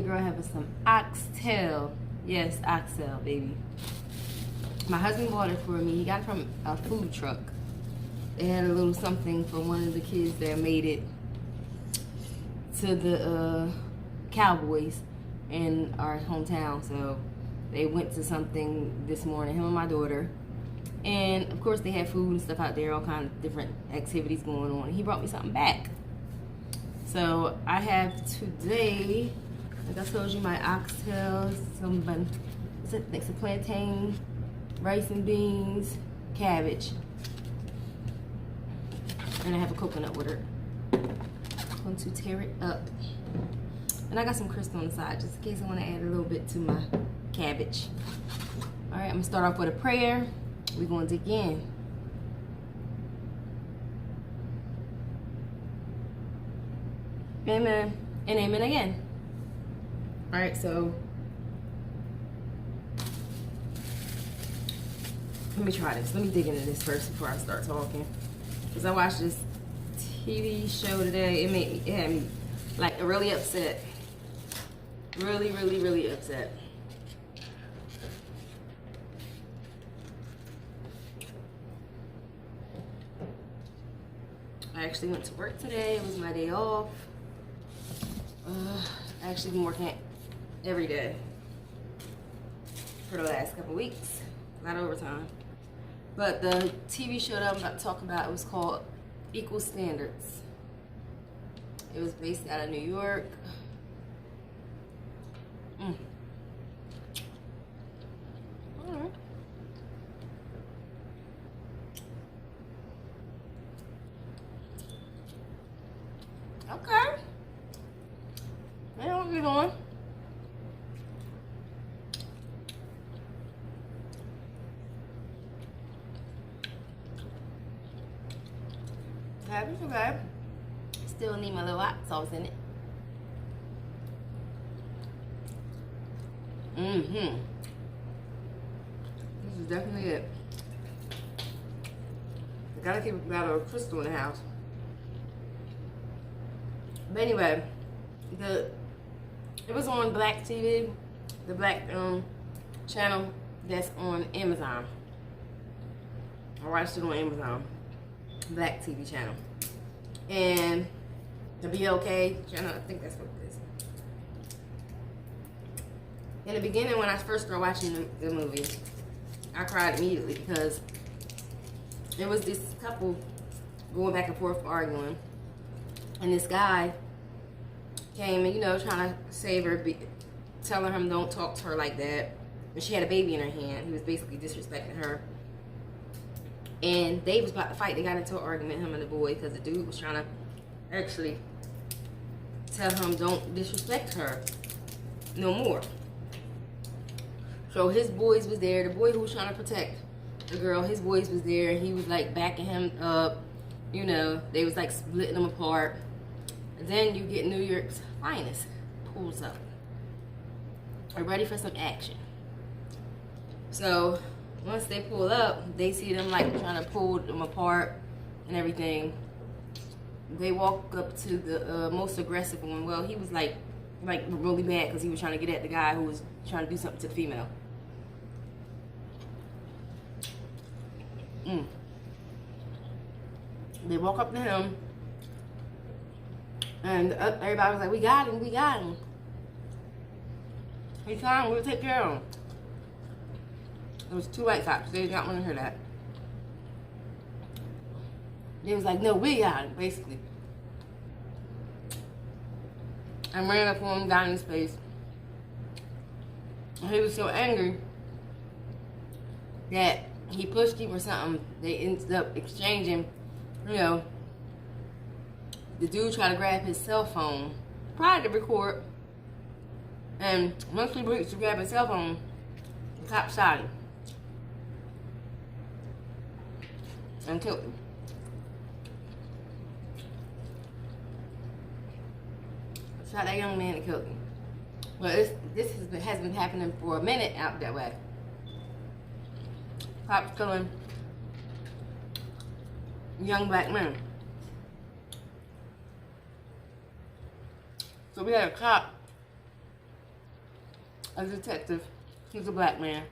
your girl having some oxtail. Yes, oxtail, baby. My husband bought it for me. He got it from a food truck. They had a little something for one of the kids that made it to the Cowboys in our hometown. So they went to something this morning, him and my daughter. And of course they had food and stuff out there, all kinds of different activities going on. He brought me something back. So I have today, like I told you, my oxtail, some plantain, rice and beans, cabbage. And I have a coconut with it. I'm going to tear it up. And I got some crisp on the side, just in case I want to add a little bit to my cabbage. All right, I'm going to start off with a prayer. We're going to dig in. Amen and amen again. All right, so let me try this. Let me dig into this first before I start talking. Because I watched this TV show today. It had me like really upset. Really upset. I actually went to work today. It was my day off. I actually been working every day for the last couple weeks. A lot of overtime. But the TV show that I'm about to talk about, it was called Equal Standards. It was based out of New York. Alright. Okay. I know what we're doing. Happy for that. Still need my little hot sauce in it. This is definitely it. I gotta keep a bottle of crystal in the house. But anyway, it was on Black TV, the Black channel that's on Amazon. I watched it on Amazon, Black TV channel, and the BLK channel. I think that's what it is. In the beginning, when I first started watching the movie, I cried immediately because there was this couple going back and forth arguing, and this guy came and, you know, trying to save her, telling him don't talk to her like that. And she had a baby in her hand. He was basically disrespecting her. And they was about to fight. They got into an argument, him and the boy, because the dude was trying to actually tell him don't disrespect her no more. So his boys was there. The boy who was trying to protect the girl, his boys was there. He was like backing him up. You know, they was like splitting them apart. And then you get New York's finest pulls up. Are ready for some action. So once they pull up, they see them like trying to pull them apart and everything. They walk up to the most aggressive one. Well, he was like really mad because he was trying to get at the guy who was trying to do something to the female. They walk up to him, and everybody was like, we got him, we got him. He's fine, we'll take care of him. There was two white cops. They did not want to hear that. They was like, no, we got him, basically. And ran up on him, got in his face. And he was so angry that he pushed him or something. They ended up exchanging, you know. The dude tried to grab his cell phone, tried to record. And once he reached to grab his cell phone, the cop shot him. And killed him. Shot that young man and killed him. Well, this has been happening for a minute out that way. Cops killing young black men. So we had a cop a detective. He's a black man.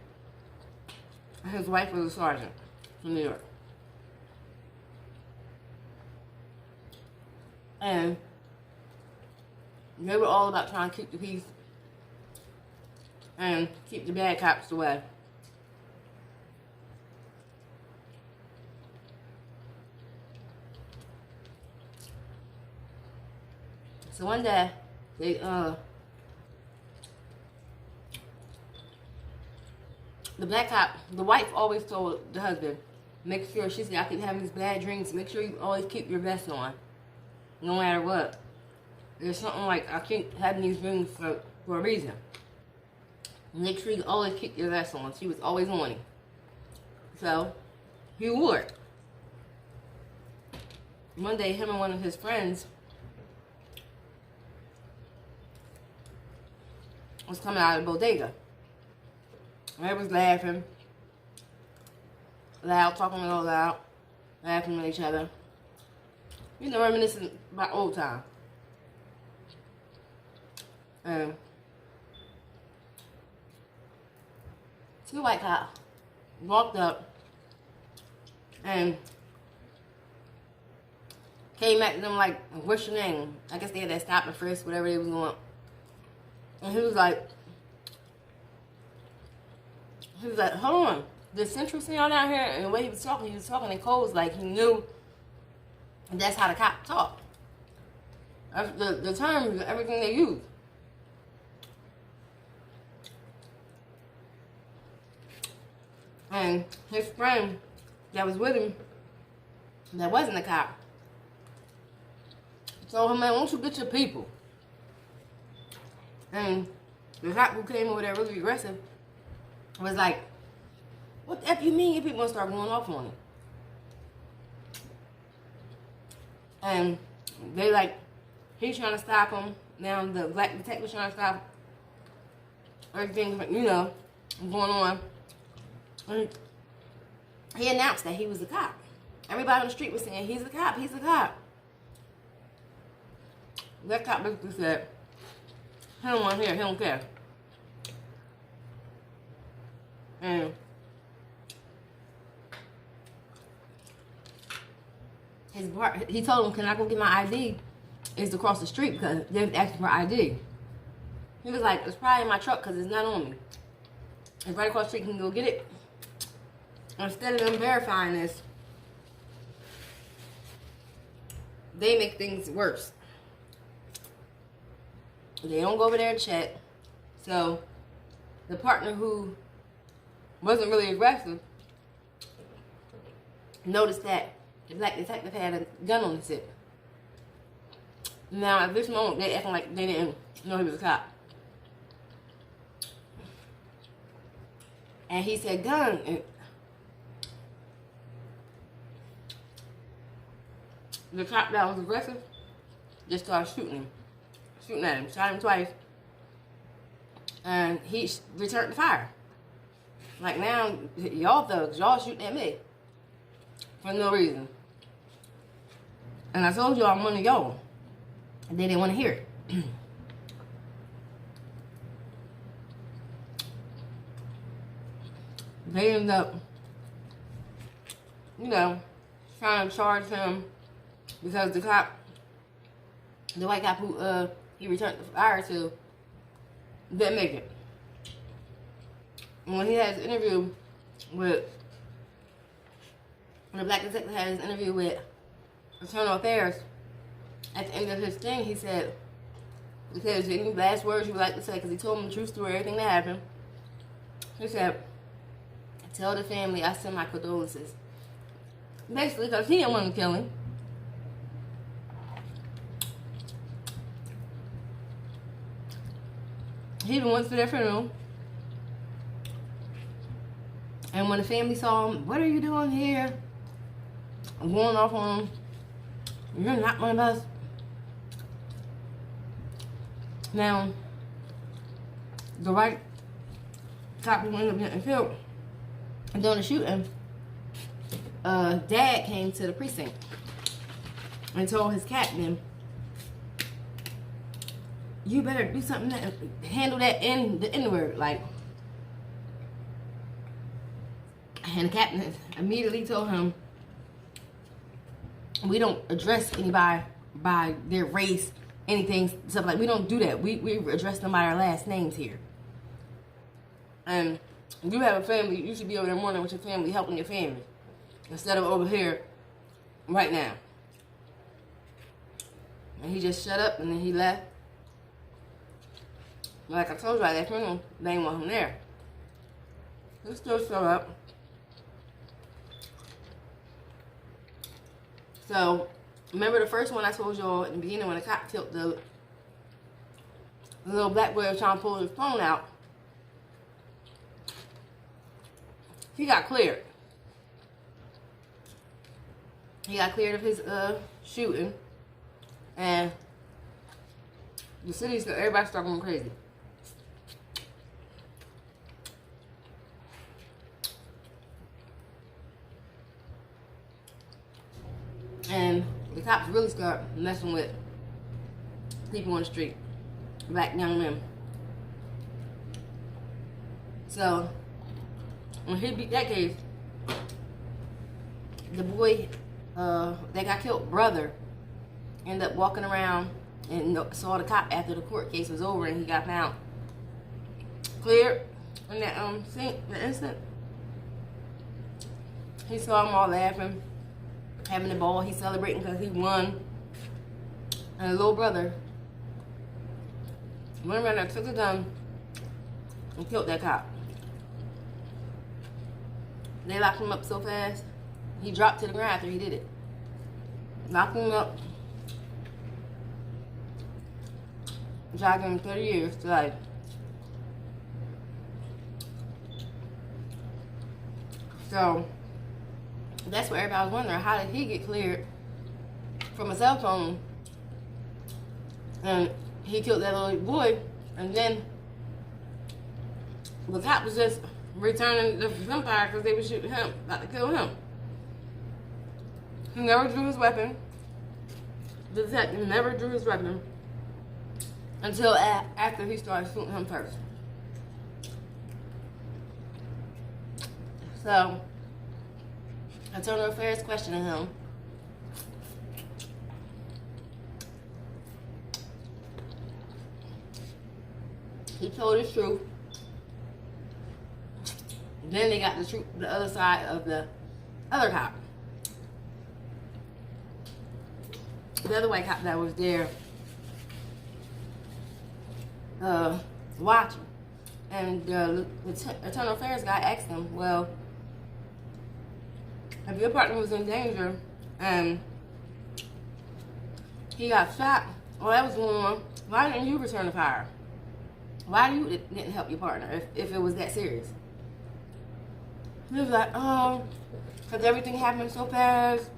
His wife was a sergeant from New York. And they were all about trying to keep the peace and keep the bad cops away. So one day, the black cop, the wife always told the husband, make sure, she said, I keep having these bad dreams, make sure you always keep your vest on, no matter what. There's something like, I keep having these dreams for a reason. Make sure you always keep your vest on. She was always on him. So, he wore it. One day, him and one of his friends was coming out of the bodega. They was laughing, loud, talking real loud, laughing at each other. You know, reminiscing about old time. And two white cops walked up and came at them like, what's your name? I guess they had that stop and frisk, whatever they was doing. And he was like, hold on. There's Central Sound out here, and the way he was talking in codes like he knew that's how the cop talk. The terms, everything they use. And his friend that was with him, that wasn't a cop, told him, man, why don't you get your people? And the cop who came over there really aggressive was like, what the F you mean? Your people gonna start going off on it. And they like, he's trying to stop him. Now the black detective's trying to stop everything, you know, going on. And he announced that he was a cop. Everybody on the street was saying, he's a cop, he's a cop. That cop basically said, he don't want to hear, he don't care. And he told him, can I go get my ID? It's across the street because they're asking for ID. He was like, it's probably in my truck because it's not on me. It's right across the street, you can go get it. Instead of them verifying this, they make things worse. They don't go over there and check. So the partner who wasn't really aggressive noticed that the black detective had a gun on his hip. Now at this moment they acting like they didn't know he was a cop. And he said gun, and the cop that was aggressive just started shooting at him, shot him twice, and he returned the fire. Like, now, y'all thugs, y'all shooting at me for no reason. And I told y'all I'm one of y'all, and they didn't want to hear it. They ended up, you know, trying to charge him because the white cop who he returned the fire to didn't make it. And when he had his interview with, when the black detective had his interview with Internal Affairs, at the end of his thing, he said, because any last words you would like to say, because he told him the true story, everything that happened. He said, tell the family I send my condolences. Basically, because he didn't want to kill him. He even went to their funeral. And when the family saw him, what are you doing here? I'm going off on him. You're not one of us. Now, the white cop who ended up getting killed and during the shooting, dad came to the precinct and told his captain you better do something that handle that in the N-word, like. And the captain immediately told him, we don't address anybody by their race, anything, stuff like, we don't do that. We address them by our last names here. And if you have a family, you should be over there morning with your family, helping your family, instead of over here right now. And he just shut up, and then he left. Like I told you, at that funeral, they didn't want him there. He still showed up. So, remember the first one I told y'all in the beginning when the cop killed the little black boy was trying to pull his phone out? He got cleared. He got cleared of his shooting. And the city's, everybody's started going crazy. And the cops really start messing with people on the street, black young men. So, when he beat that case, the boy that got killed, brother, ended up walking around and saw the cop after the court case was over, and he got found cleared in that scene, the instant. He saw them all laughing, having the ball. He's celebrating because he won. And the little brother went around there, took a gun, and killed that cop. They locked him up so fast, he dropped to the ground after he did it. Locked him up. Tried to give him 30 years to life. So, that's what everybody was wondering. How did he get cleared from a cell phone? And he killed that little boy, and then the cop was just returning the gunfire because they were shooting him, about to kill him. He never drew his weapon. The detective never drew his weapon until after he started shooting him first. So, Internal Affairs questioning him. He told his truth. Then they got the truth, the other side of the other cop. The other white cop that was there watching. And the Internal Affairs guy asked him, well, if your partner was in danger and he got shot, well, that was going on, why didn't you return the fire? Why you didn't help your partner if it was that serious? He was like, oh, because everything happened so fast.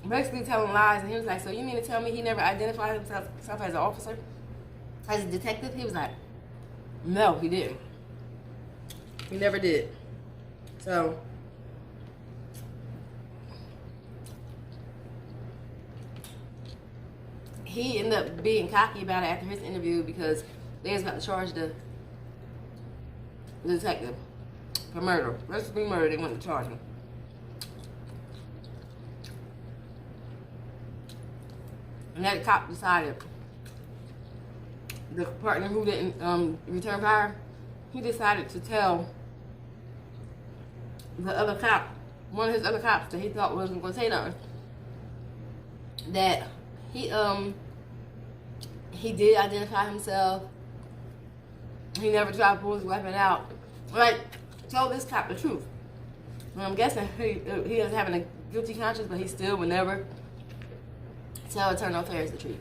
Basically telling lies. And he was like, so you mean to tell me he never identified himself as an officer? As a detective? He was like, no, he didn't. He never did. So, he ended up being cocky about it after his interview because they was about to charge the detective for murder. First degree murder, they wanted to charge him. And that cop decided, the partner who didn't return fire, he decided to tell the other cop, one of his other cops that he thought wasn't going to say nothing, that he did identify himself. He never tried to pull his weapon out. Like, tell this cop the truth. And I'm guessing he is having a guilty conscience, but he still would never tell Internal Affairs the truth.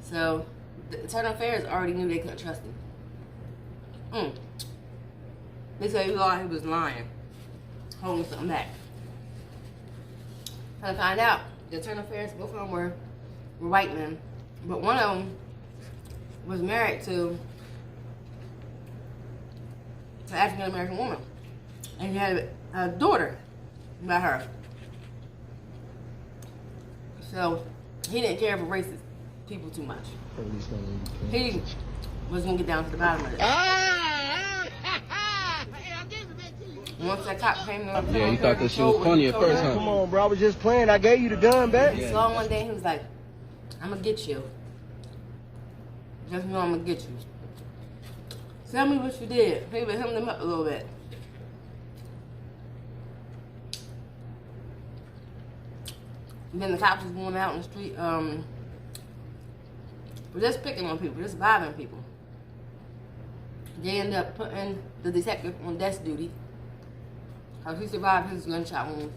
So, the Internal Affairs already knew they couldn't trust him. They said he was lying, holding something back. Trying to find out, the Internal Affairs, both of them were white men, but one of them was married to an African American woman, and he had a daughter by her. So he didn't care if a racist people too much. Police don't leave you. He was gonna get down to the bottom of it. Once that cop came to Yeah, you thought that shit was funny at first, huh? Come on, bro. I was just playing. I gave you the gun back. He saw him one day. He was like, "I'm gonna get you. Just know I'm gonna get you. Tell me what you did." He would hem them up a little bit. And then the cops was going out in the street, just picking on people, just bothering people. They ended up putting the detective on desk duty because he survived his gunshot wounds.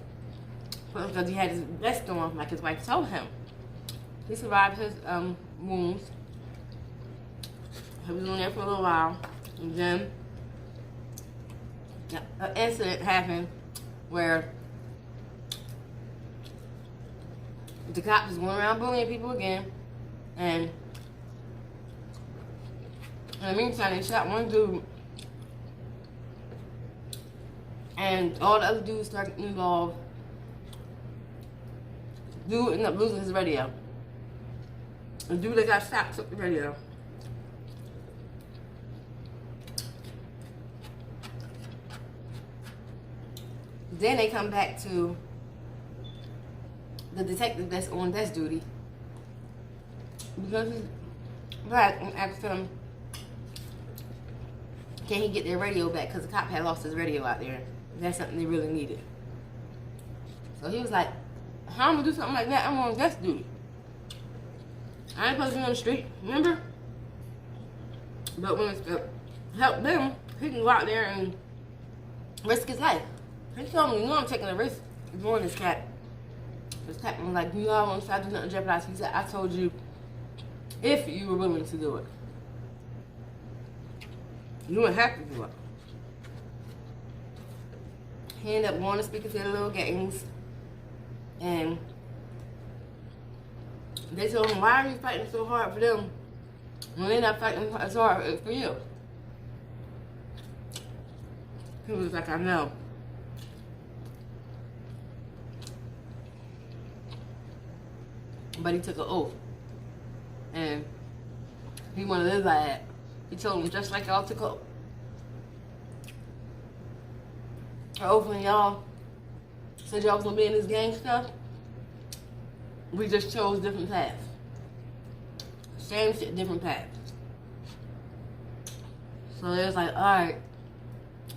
Because he had his vest on, like his wife told him. He survived his wounds. He was on there for a little while, and then an incident happened where the cops was going around bullying people again, and in the meantime, they shot one dude, and all the other dudes started involved. Dude ended up losing his radio. The dude that got shot took the radio. Then they come back to the detective that's on desk duty because he's black, and asked him, can he get their radio back? Because the cop had lost his radio out there. That's something they really needed. So he was like, how am I gonna do something like that? I'm on desk duty. I ain't supposed to be on the street, remember? But when it's to help them, he can go out there and risk his life. He told me, you know I'm taking a risk doing this cat. This cat was like, you know I won't try to do nothing to jeopardize. He said, I told you if you were willing to do it. You wouldn't have to do it. He ended up going to speak to the little gangs, and they told him, why are you fighting so hard for them when they're not fighting as hard for you? He was like, I know. But he took an oath, and he wanted to live by it. He told him, just like y'all took an oath when y'all said y'all was gonna be in this gang stuff, we just chose different paths. Same shit, different paths. So it was like, alright,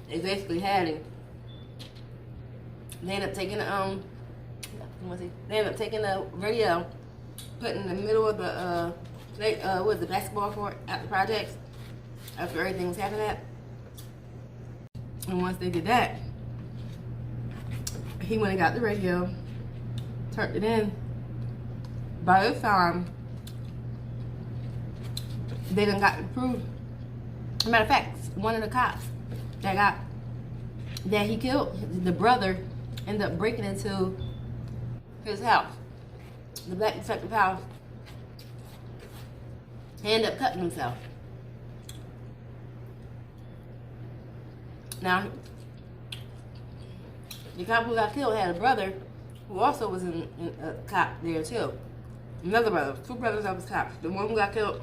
they basically had him. They ended up taking the radio, putting in the middle of the the basketball court at the projects after everything was happening at. And once they did that, he went and got the radio, turned it in. By this time, they done got approved. Matter of fact, one of the cops that he killed, the brother, ended up breaking into his house, the black detective house. He ended up cutting himself. Now, the cop who got killed had a brother who also was in a cop there too. Another brother, two brothers that was cops. The one who got killed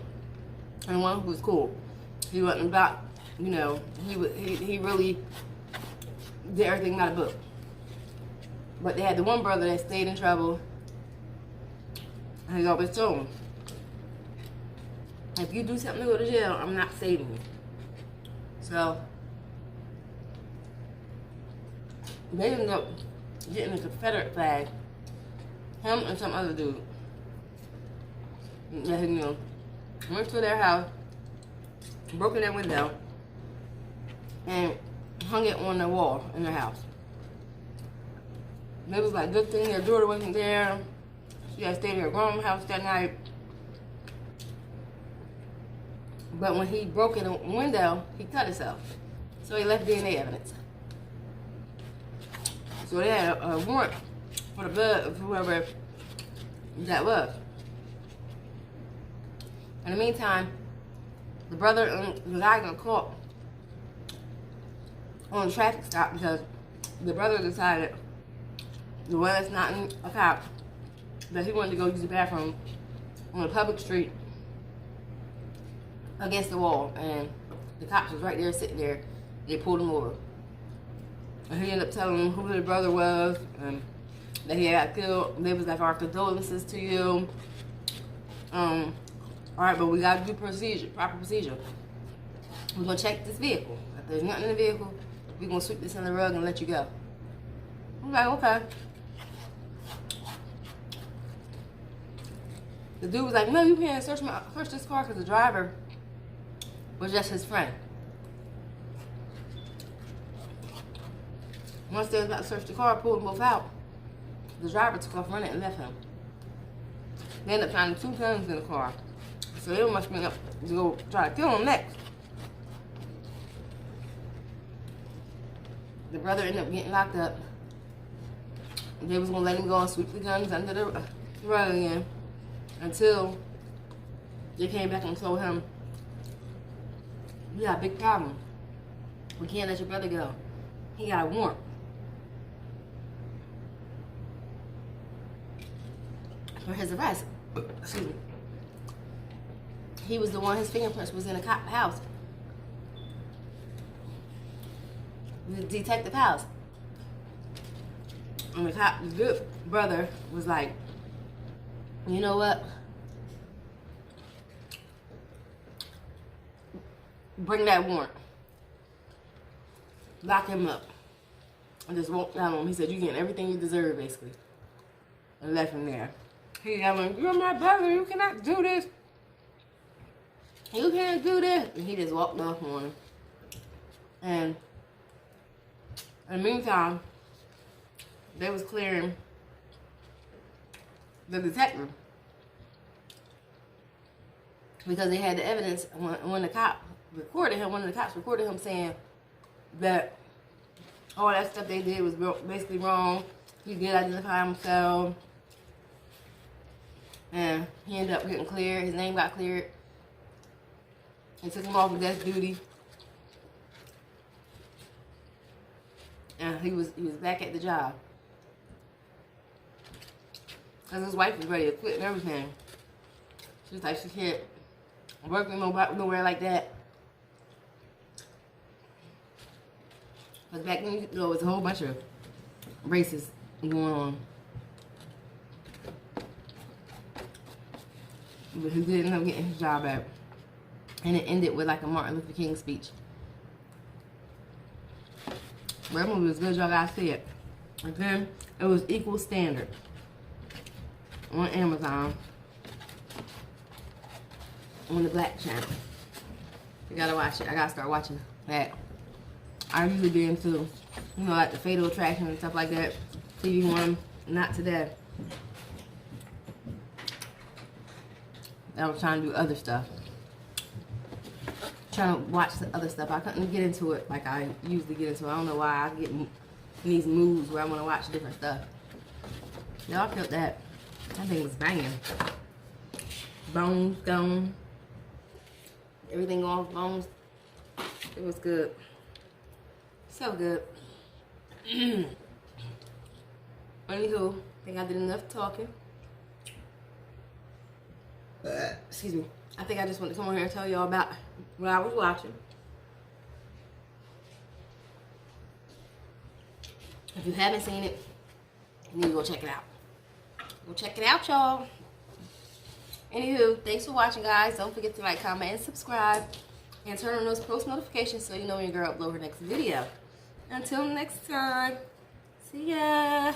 and the one who was cool. He wasn't about, you know, he really did everything by the book. But they had the one brother that stayed in trouble, and he always told him, if you do something to go to jail, I'm not saving you. So they ended up getting a Confederate flag, him and some other dude. Let him know. Went to their house, broke in their window, and hung it on the wall in their house. And it was like, good thing their daughter wasn't there. She had stayed in her grandma's house that night. But when he broke in the window, he cut himself. So he left DNA evidence. So they had a warrant for the blood of whoever that was. In the meantime, the brother and the guy got caught on a traffic stop because the brother decided, the one that's not a cop, that he wanted to go use the bathroom on a public street against the wall, and the cops was right there sitting there. They pulled him over, and he ended up telling them who his brother was and that he got killed. They was like, our condolences to you. All right, but we gotta do proper procedure. We're gonna check this vehicle. If there's nothing in the vehicle, we're gonna sweep this in the rug and let you go. I'm like, okay. The dude was like, no, you can't search this car because the driver was just his friend. Once they was about to search the car, pulled them both out, the driver took off running and left him. They ended up finding 2 guns in the car. So they must have been up to go try to kill him next. The brother ended up getting locked up. They was gonna let him go and sweep the guns under the rug again until they came back and told him, we got a big problem. We can't let your brother go. He got a warrant. For his arrest. Excuse me. He was the one, his fingerprints was in a cop house. The detective house. And the good brother was like, you know what? Bring that warrant. Lock him up. And just walked down on him. He said, you getting everything you deserve, basically. And left him there. He got like, you're my brother, you cannot do this. You can't do this. And he just walked off on him. And in the meantime, they was clearing the detective because they had the evidence when the cop recorded him. One of the cops recorded him saying that all that stuff they did was basically wrong. He did identify himself, and he ended up getting cleared. His name got cleared. They took him off of death duty, and he was back at the job. Because his wife was ready to quit and everything. She was like, she can't work nowhere like that. Because back then, there was a whole bunch of races going on. But he did end up getting his job back. And it ended with like a Martin Luther King speech. But that movie was good, y'all gotta see it. And then it was Equal Standard on Amazon on the Black channel. You gotta watch it. I gotta start watching that. I usually be into, you know, like the Fatal Attraction and stuff like that. TV one, not today. I was trying to do other stuff. Trying to watch the other stuff. I couldn't get into it like I usually get into it. I don't know why I get in these moods where I want to watch different stuff. Y'all felt that. That thing was banging. Bones gone. Everything off bones. It was good. So good. Anywho, I think I did enough talking. Excuse me. I think I just want to come on here and tell y'all about what I was watching. If you haven't seen it, you need to go check it out. Go check it out, y'all. Anywho, thanks for watching, guys. Don't forget to like, comment, and subscribe. And turn on those post notifications so you know when your girl uploads her next video. Until next time, see ya.